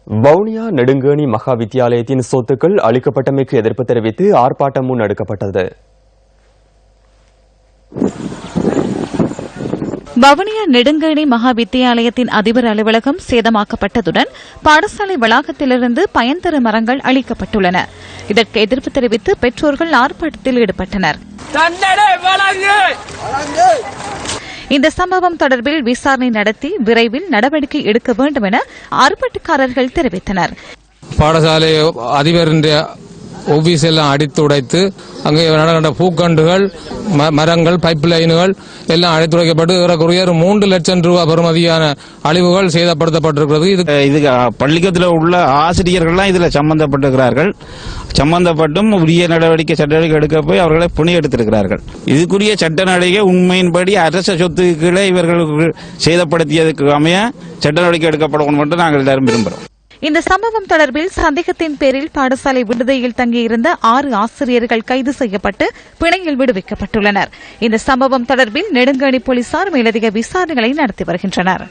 வவுனியா நெடுங்கேணி மகா வித்தியாலயத்தின் சொத்துக்கள் அளிக்கப்பட்டமைக்கு எதிர்ப்பு தெரிவித்து ஆர்ப்பாட்டம் முன்னெடுக்கப்பட்டது. வவுனியா நெடுங்கேணி மகா வித்தியாலயத்தின் அதிபர் அலுவலகம் சேதமாக்கப்பட்டதுடன் பாடசாலை வளாகத்திலிருந்து பயன்தரு மரங்கள் அளிக்கப்பட்டுள்ளன. இதற்கு எதிர்ப்பு தெரிவித்து பெற்றோர்கள் ஆர்ப்பாட்டத்தில் ஈடுபட்டனர். இந்த சம்பவம் தொடர்பில் விசாரணை நடத்தி விரைவில் நடவடிக்கை எடுக்க வேண்டும் என ஆர்ப்பாட்டக்காரர்கள் தெரிவித்தனர். பாடசாலை அதிபரின் ஆபீஸ் எல்லாம் அடித்து உடைத்து அங்கே நடக்கின்ற பூக்கண்டுகள், மரங்கள், பைப் லைன்கள் எல்லாம் அடித்து உடைக்கப்பட்டு ஏறக்குறைய 3 லட்சம் ரூபாய் பெறுமதியான அழிவுகள் சேதப்படுத்தப்பட்டிருக்கிறது. இது பள்ளிக்கூடத்தில் உள்ள ஆசிரியர்கள்லாம் இதுல சம்பந்தப்பட்டிருக்கிறார்கள். சம்பந்தப்பட்டும் உரிய நடவடிக்கை எடுக்க போய் அவர்களை புனி எடுத்திருக்கிறார்கள். இதுக்குரிய சட்ட நடவடிக்கை உண்மையின்படி அரச சொத்துக்களை இவர்களுக்கு சேதப்படுத்தியதுக்கு அமைய சட்ட நடவடிக்கை எடுக்கப்படும் என்று நாங்கள் எல்லாரும் விரும்புகிறோம். இந்த சம்பவம் தொடர்பில் சந்தேகத்தின் பேரில் பாடசாலை விடுதியில் தங்கியிருந்த 6 ஆசிரியர்கள் கைது செய்யப்பட்டு பிணையில் விடுவிக்கப்பட்டுள்ளனர். இந்த சம்பவம் தொடர்பில் நெடுங்கேணி போலீசார் மேலதிக விசாரணைகளை நடத்தி வருகின்றனர்.